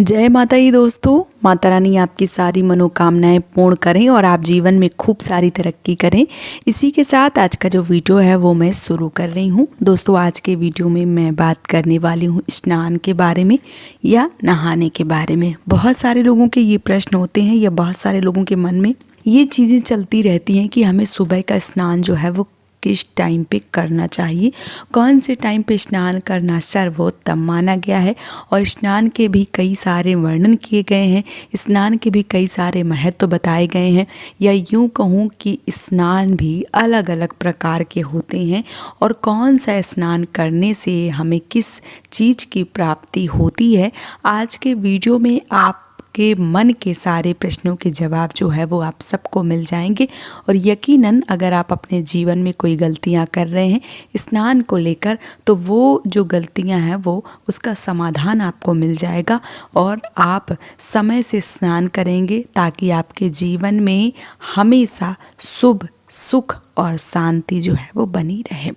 जय माता दी दोस्तों। माता रानी आपकी सारी मनोकामनाएं पूर्ण करें और आप जीवन में खूब सारी तरक्की करें। इसी के साथ आज का जो वीडियो है वो मैं शुरू कर रही हूँ। दोस्तों आज के वीडियो में मैं बात करने वाली हूँ स्नान के बारे में या नहाने के बारे में। बहुत सारे लोगों के ये प्रश्न होते हैं या बहुत सारे लोगों के मन में ये चीज़ें चलती रहती हैं कि हमें सुबह का स्नान जो है वो किस टाइम पे करना चाहिए, कौन से टाइम पे स्नान करना सर्वोत्तम माना गया है। और स्नान के भी कई सारे वर्णन किए गए हैं, स्नान के भी कई सारे महत्व बताए गए हैं, या यूँ कहूँ कि स्नान भी अलग अलग प्रकार के होते हैं और कौन सा स्नान करने से हमें किस चीज़ की प्राप्ति होती है। आज के वीडियो में आप के मन के सारे प्रश्नों के जवाब जो है वो आप सबको मिल जाएंगे। और यकीनन अगर आप अपने जीवन में कोई गलतियां कर रहे हैं स्नान को लेकर तो वो जो गलतियां हैं वो उसका समाधान आपको मिल जाएगा और आप समय से स्नान करेंगे ताकि आपके जीवन में हमेशा शुभ सुख और शांति जो है वो बनी रहे।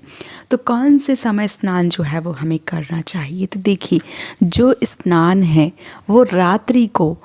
तो कौन से समय स्नान जो है वो हमें करना चाहिए, तो देखिए जो स्नान है वो रात्रि को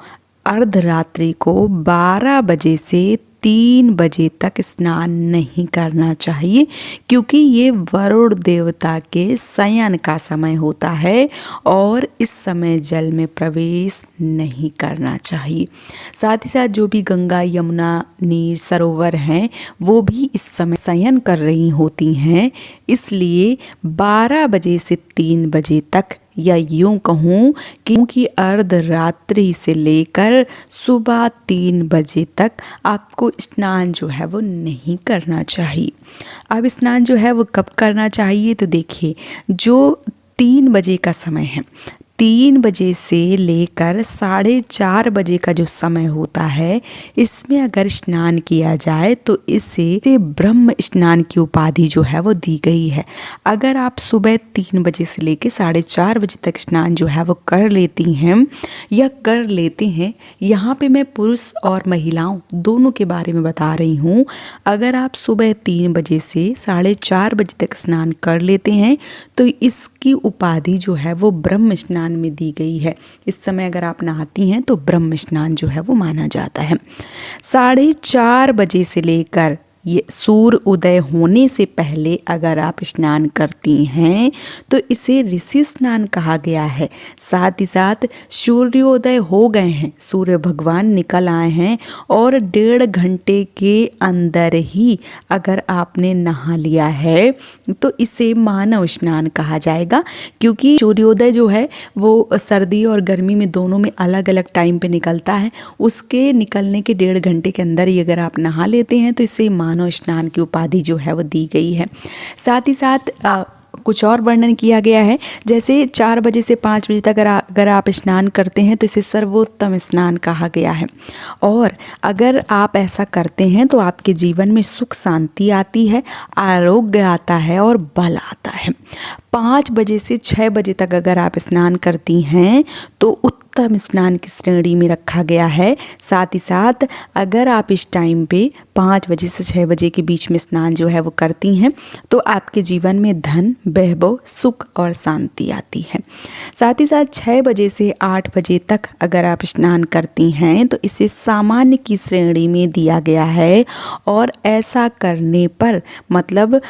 अर्धरात्रि को 12 बजे से 3 बजे तक स्नान नहीं करना चाहिए, क्योंकि ये वरुण देवता के शयन का समय होता है और इस समय जल में प्रवेश नहीं करना चाहिए। साथ ही साथ जो भी गंगा यमुना नीर सरोवर हैं वो भी इस समय शयन कर रही होती हैं, इसलिए 12 बजे से 3 बजे तक या यूँ कहूँ क्योंकि अर्धरात्रि से लेकर सुबह 3 बजे तक आपको स्नान जो है वो नहीं करना चाहिए। अब स्नान जो है वो कब करना चाहिए, तो देखिए जो 3 बजे का समय है, 3 बजे से लेकर 4:30 बजे का जो समय होता है इसमें अगर स्नान किया जाए तो इसे ब्रह्म स्नान की उपाधि जो है वो दी गई है। अगर आप सुबह 3 बजे से लेकर 4:30 बजे तक स्नान जो है वो कर लेती हैं या कर लेते हैं, यहाँ पे मैं पुरुष और महिलाओं दोनों के बारे में बता रही हूँ। अगर आप सुबह 3 बजे से 4:30 बजे तक स्नान कर लेते हैं तो इसकी उपाधि जो है वो ब्रह्म स्नान में दी गई है। इस समय अगर आप नहाती हैं तो ब्रह्म स्नान जो है वो माना जाता है। 4:30 बजे से लेकर ये सूर्य उदय होने से पहले अगर आप स्नान करती हैं तो इसे ऋषि स्नान कहा गया है। साथ ही साथ सूर्योदय हो गए हैं, सूर्य भगवान निकल आए हैं और 1.5 घंटे के अंदर ही अगर आपने नहा लिया है तो इसे मानव स्नान कहा जाएगा, क्योंकि सूर्योदय जो है वो सर्दी और गर्मी में दोनों में अलग अलग टाइम पे निकलता है। उसके निकलने के 1.5 घंटे के अंदर ही अगर आप नहा लेते हैं तो इसे मानव स्नान की उपाधि जो है वो दी गई है। साथ ही साथ कुछ और वर्णन किया गया है, जैसे 4 बजे से 5 बजे तक अगर आप स्नान करते हैं तो इसे सर्वोत्तम स्नान कहा गया है। और अगर आप ऐसा करते हैं तो आपके जीवन में सुख शांति आती है, आरोग्य आता है और बल आता है। 5 बजे से 6 बजे तक अगर आप स्नान करती हैं तो उत्तम स्नान की श्रेणी में रखा गया है। साथ ही साथ अगर आप इस टाइम पे 5 बजे से 6 बजे के बीच में स्नान जो है वो करती हैं तो आपके जीवन में धन वैभव सुख और शांति आती है। साथ ही साथ 6 बजे से 8 बजे तक अगर आप स्नान करती हैं तो इसे सामान्य की श्रेणी में दिया गया है। और ऐसा करने पर मतलब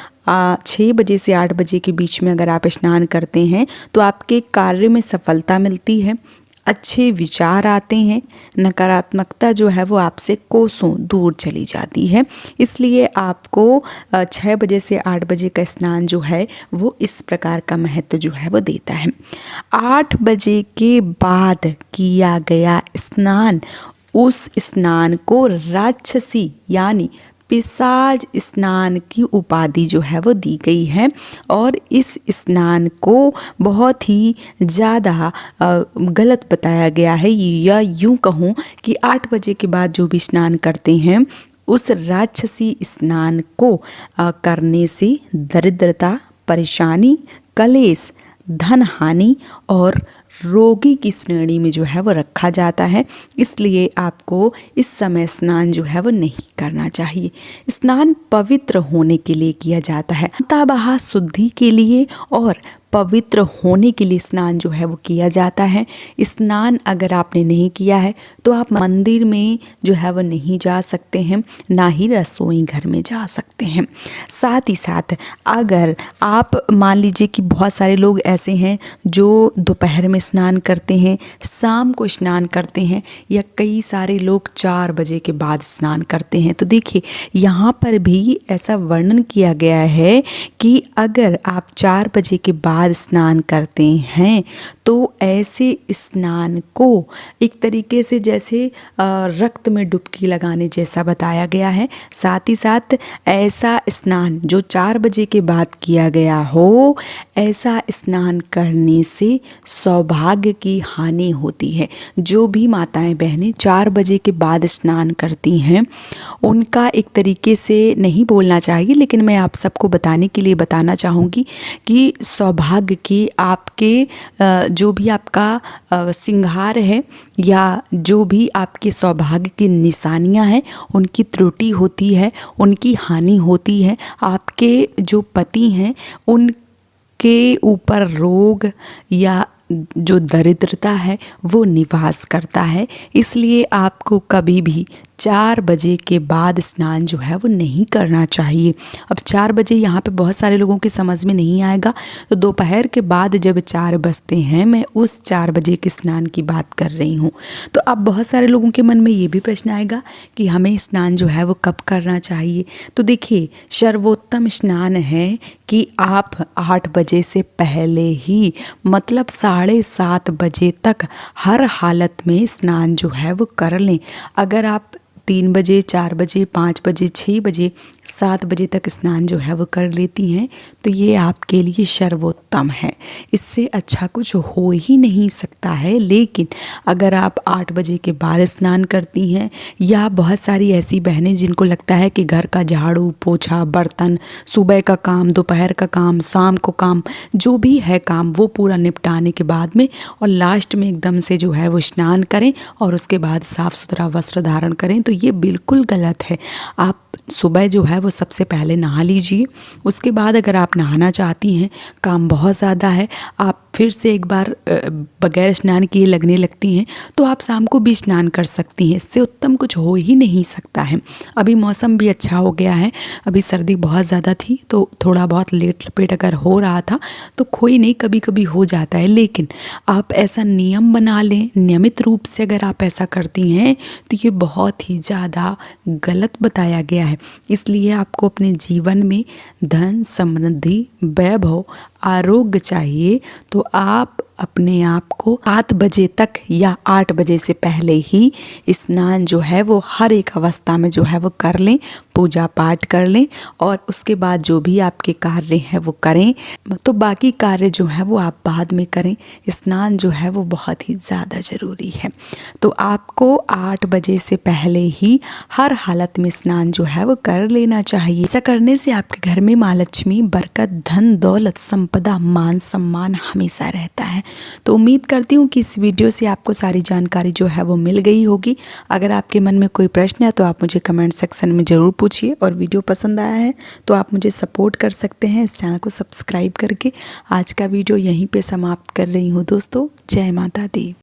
6 बजे से 8 बजे के बीच में अगर आप स्नान करते हैं तो आपके कार्य में सफलता मिलती है, अच्छे विचार आते हैं, नकारात्मकता जो है वो आपसे कोसों दूर चली जाती है। इसलिए आपको 6 बजे से 8 बजे का स्नान जो है वो इस प्रकार का महत्व जो है वो देता है। 8 बजे के बाद किया गया स्नान, उस स्नान को राक्षसी यानी पिशाच स्नान की उपाधि जो है वो दी गई है। और इस स्नान को बहुत ही ज़्यादा गलत बताया गया है, या यूँ कहूँ कि 8 बजे के बाद जो भी स्नान करते हैं उस राक्षसी स्नान को करने से दरिद्रता, परेशानी, कलेश, धन हानि और रोगी की श्रेणी में जो है वो रखा जाता है। इसलिए आपको इस समय स्नान जो है वो नहीं करना चाहिए। स्नान पवित्र होने के लिए किया जाता है, अंतःबाह्य शुद्धि के लिए और पवित्र होने के लिए स्नान जो है वो किया जाता है। स्नान अगर आपने नहीं किया है तो आप मंदिर में जो है वो नहीं जा सकते हैं, ना ही रसोई घर में जा सकते हैं। साथ ही साथ अगर आप मान लीजिए कि बहुत सारे लोग ऐसे हैं जो दोपहर में स्नान करते हैं, शाम को स्नान करते हैं, या कई सारे लोग 4 बजे के बाद स्नान करते हैं। तो देखिए यहाँ पर भी ऐसा वर्णन किया गया है कि अगर आप 4 बजे के बाद स्नान करते हैं तो ऐसे स्नान को एक तरीके से जैसे रक्त में डुबकी लगाने जैसा बताया गया है। साथ ही साथ ऐसा स्नान जो 4 बजे के बाद किया गया हो, ऐसा स्नान करने से सौभाग्य की हानि होती है। जो भी माताएं बहनें 4 बजे के बाद स्नान करती हैं उनका एक तरीके से नहीं बोलना चाहिए, लेकिन मैं आप सबको बताने के लिए बताना चाहूँगी कि सौभाग्य की आपके जो भी आपका श्रृंगार है या जो भी आपके सौभाग्य की निशानियां हैं उनकी त्रुटि होती है, उनकी हानि होती है। आपके जो पति हैं उनके ऊपर रोग या जो दरिद्रता है वो निवास करता है। इसलिए आपको कभी भी 4 बजे के बाद स्नान जो है वो नहीं करना चाहिए। अब 4 बजे यहाँ पे बहुत सारे लोगों के समझ में नहीं आएगा, तो दोपहर के बाद जब 4 बजते हैं, मैं उस 4 बजे के स्नान की बात कर रही हूँ। तो अब बहुत सारे लोगों के मन में ये भी प्रश्न आएगा कि हमें स्नान जो है वो कब करना चाहिए। तो देखिए सर्वोत्तम स्नान है कि आप 8 बजे से पहले ही, मतलब 7:30 बजे तक हर हालत में स्नान जो है वो कर लें। अगर आप 3 बजे, 4 बजे, 5 बजे, 6 बजे, 7 बजे तक स्नान जो है वो कर लेती हैं तो ये आपके लिए सर्वोत्तम है। इससे अच्छा कुछ हो ही नहीं सकता है। लेकिन अगर आप 8 बजे के बाद स्नान करती हैं, या बहुत सारी ऐसी बहनें जिनको लगता है कि घर का झाड़ू पोछा, बर्तन, सुबह का काम, दोपहर का काम, शाम को काम, जो भी है काम वो पूरा निपटाने के बाद में और लास्ट में एकदम से जो है वो स्नान करें और उसके बाद साफ़ सुथरा वस्त्र धारण करें, तो ये बिल्कुल गलत है। आप सुबह जो है वो सबसे पहले नहा लीजिए। उसके बाद अगर आप नहाना चाहती हैं, काम बहुत ज़्यादा है, आप फिर से एक बार बगैर स्नान किए लगने लगती हैं, तो आप शाम को भी स्नान कर सकती हैं। इससे उत्तम कुछ हो ही नहीं सकता है। अभी मौसम भी अच्छा हो गया है, अभी सर्दी बहुत ज़्यादा थी तो थोड़ा बहुत लेट लपेट अगर हो रहा था तो कोई नहीं, कभी कभी हो जाता है। लेकिन आप ऐसा नियम बना लें, नियमित रूप से अगर आप ऐसा करती हैं तो ये बहुत ही ज़्यादा गलत बताया गया है। इसलिए आपको अपने जीवन में धन, समृद्धि, वैभव, आरोग्य चाहिए तो आप अपने आप को 7 बजे तक या 8 बजे से पहले ही स्नान जो है वो हर एक अवस्था में जो है वो कर लें, पूजा पाठ कर लें और उसके बाद जो भी आपके कार्य हैं वो करें। तो बाकी कार्य जो है वो आप बाद में करें। स्नान जो है वो बहुत ही ज़्यादा ज़रूरी है। तो आपको 8 बजे से पहले ही हर हालत में स्नान जो है वो कर लेना चाहिए। ऐसा करने से आपके घर में माँ लक्ष्मी, बरकत, धन, दौलत, संपदा, मान सम्मान हमेशा रहता है। तो उम्मीद करती हूँ कि इस वीडियो से आपको सारी जानकारी जो है वो मिल गई होगी। अगर आपके मन में कोई प्रश्न है तो आप मुझे कमेंट सेक्शन में ज़रूर पूछिए, और वीडियो पसंद आया है तो आप मुझे सपोर्ट कर सकते हैं इस चैनल को सब्सक्राइब करके। आज का वीडियो यहीं पे समाप्त कर रही हूँ दोस्तों। जय माता दी।